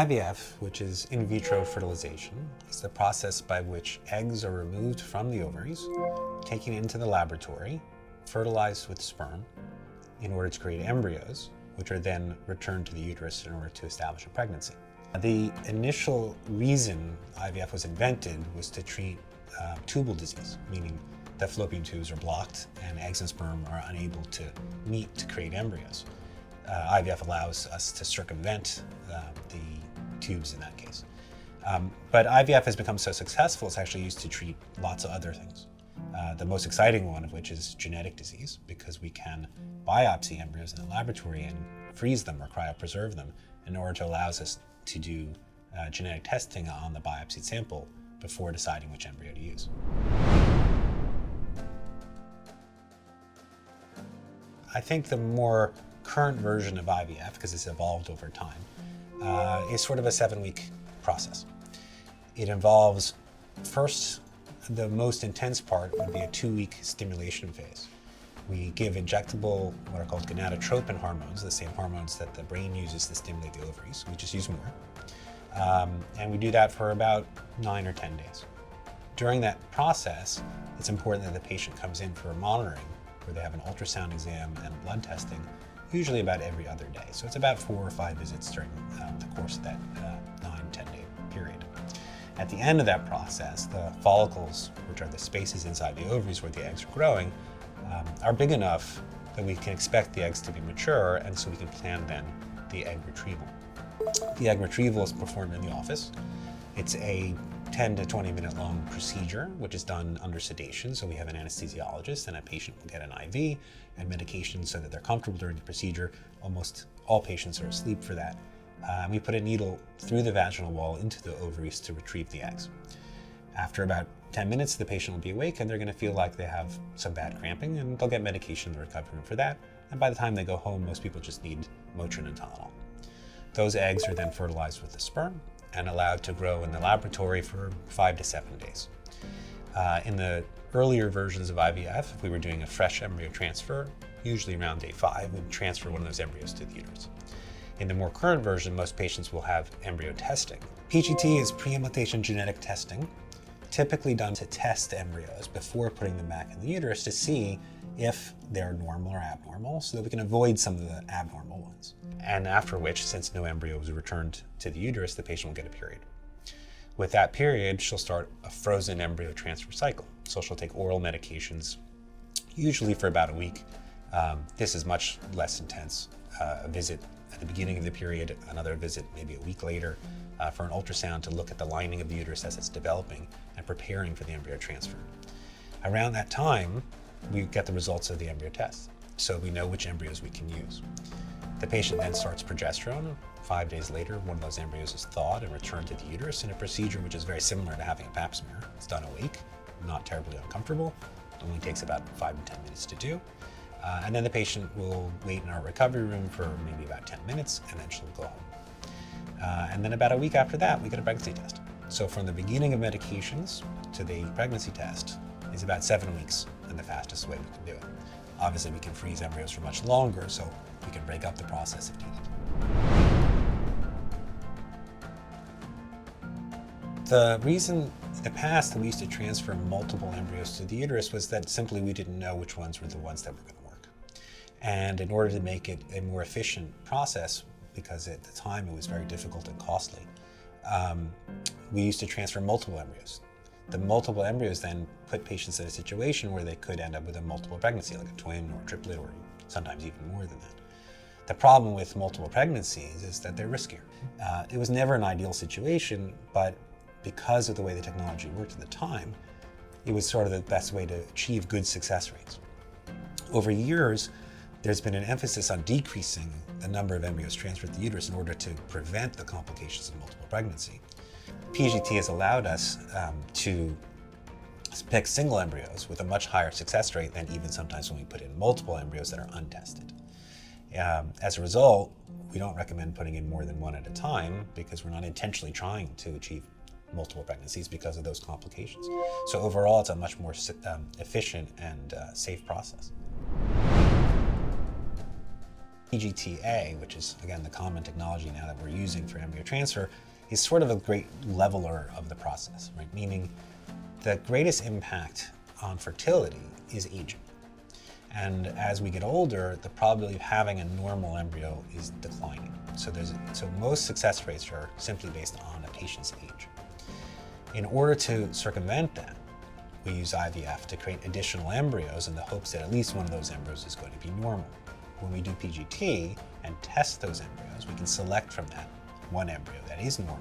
IVF, which is in vitro fertilization, is the process by which eggs are removed from the ovaries, taken into the laboratory, fertilized with sperm in order to create embryos, which are then returned to the uterus in order to establish a pregnancy. The initial reason IVF was invented was to treat tubal disease, meaning that fallopian tubes are blocked and eggs and sperm are unable to meet to create embryos. IVF allows us to circumvent the tubes in that case. But IVF has become so successful, it's actually used to treat lots of other things. The most exciting one of which is genetic disease, because we can biopsy embryos in the laboratory and freeze them or cryopreserve them in order to allow us to do genetic testing on the biopsied sample before deciding which embryo to use. I think the more current version of IVF, because it's evolved over time, is sort of a 7-week process. It involves, first, the most intense part would be a 2-week stimulation phase. We give injectable, what are called gonadotropin hormones, the same hormones that the brain uses to stimulate the ovaries. We just use more. And we do that for about 9 or 10 days. During that process, it's important that the patient comes in for monitoring, where they have an ultrasound exam and blood testing, usually about every other day. So it's about 4 or 5 visits during the course of that 9-10 day period. At the end of that process, the follicles, which are the spaces inside the ovaries where the eggs are growing, are big enough that we can expect the eggs to be mature, and so we can plan then the egg retrieval. The egg retrieval is performed in the office. It's a 10 to 20 minute long procedure, which is done under sedation. So we have an anesthesiologist and a patient will get an IV and medication so that they're comfortable during the procedure. Almost all patients are asleep for that. We put a needle through the vaginal wall into the ovaries to retrieve the eggs. After about 10 minutes, the patient will be awake and they're going to feel like they have some bad cramping, and they'll get medication in the recovery room for that. And by the time they go home, most people just need Motrin and Tylenol. Those eggs are then fertilized with the sperm and allowed to grow in the laboratory for 5 to 7 days. In the earlier versions of IVF, if we were doing a fresh embryo transfer, usually around day 5, we'd transfer one of those embryos to the uterus. In the more current version, most patients will have embryo testing. PGT is preimplantation genetic testing, typically done to test embryos before putting them back in the uterus to see if they're normal or abnormal, so that we can avoid some of the abnormal ones. And after which, since no embryo was returned to the uterus, the patient will get a period. With that period, she'll start a frozen embryo transfer cycle. So she'll take oral medications, usually for about a week. This is much less intense. A visit at the beginning of the period, another visit maybe a week later for an ultrasound to look at the lining of the uterus as it's developing and preparing for the embryo transfer. Around that time, we get the results of the embryo test, so we know which embryos we can use. The patient then starts progesterone. 5 days later, one of those embryos is thawed and returned to the uterus in a procedure which is very similar to having a pap smear. It's done awake, not terribly uncomfortable. It only takes about 5 to 10 minutes to do. And then the patient will wait in our recovery room for maybe about 10 minutes, and then she'll go home. And then about a week after that, we get a pregnancy test. So from the beginning of medications to the pregnancy test is about 7 weeks, and the fastest way we can do it. Obviously, we can freeze embryos for much longer, so we can break up the process if needed. The reason in the past that we used to transfer multiple embryos to the uterus was that simply we didn't know which ones were the ones that were going to work. And in order to make it a more efficient process, because at the time it was very difficult and costly, we used to transfer multiple embryos. The multiple embryos then put patients in a situation where they could end up with a multiple pregnancy, like a twin or triplet, or sometimes even more than that. The problem with multiple pregnancies is that they're riskier. It was never an ideal situation, but because of the way the technology worked at the time, it was sort of the best way to achieve good success rates. Over years, there's been an emphasis on decreasing the number of embryos transferred to the uterus in order to prevent the complications of multiple pregnancy. PGT has allowed us to pick single embryos with a much higher success rate than even sometimes when we put in multiple embryos that are untested. As a result, we don't recommend putting in more than one at a time because we're not intentionally trying to achieve multiple pregnancies because of those complications. So overall, it's a much more efficient and safe process. PGTA, which is again the common technology now that we're using for embryo transfer, is sort of a great leveler of the process, right? Meaning the greatest impact on fertility is aging. And as we get older, the probability of having a normal embryo is declining. So most success rates are simply based on a patient's age. In order to circumvent that, we use IVF to create additional embryos in the hopes that at least one of those embryos is going to be normal. When we do PGT and test those embryos, we can select from that one embryo that is normal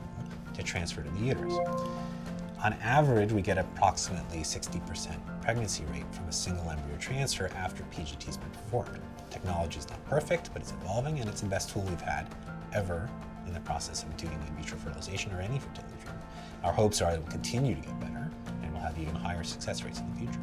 to transfer to the uterus. On average, we get approximately 60% pregnancy rate from a single embryo transfer after PGT has been performed. Technology is not perfect, but it's evolving, and it's the best tool we've had ever in the process of doing in vitro fertilization or any fertility treatment. Our hopes are it will continue to get better, and we'll have even higher success rates in the future.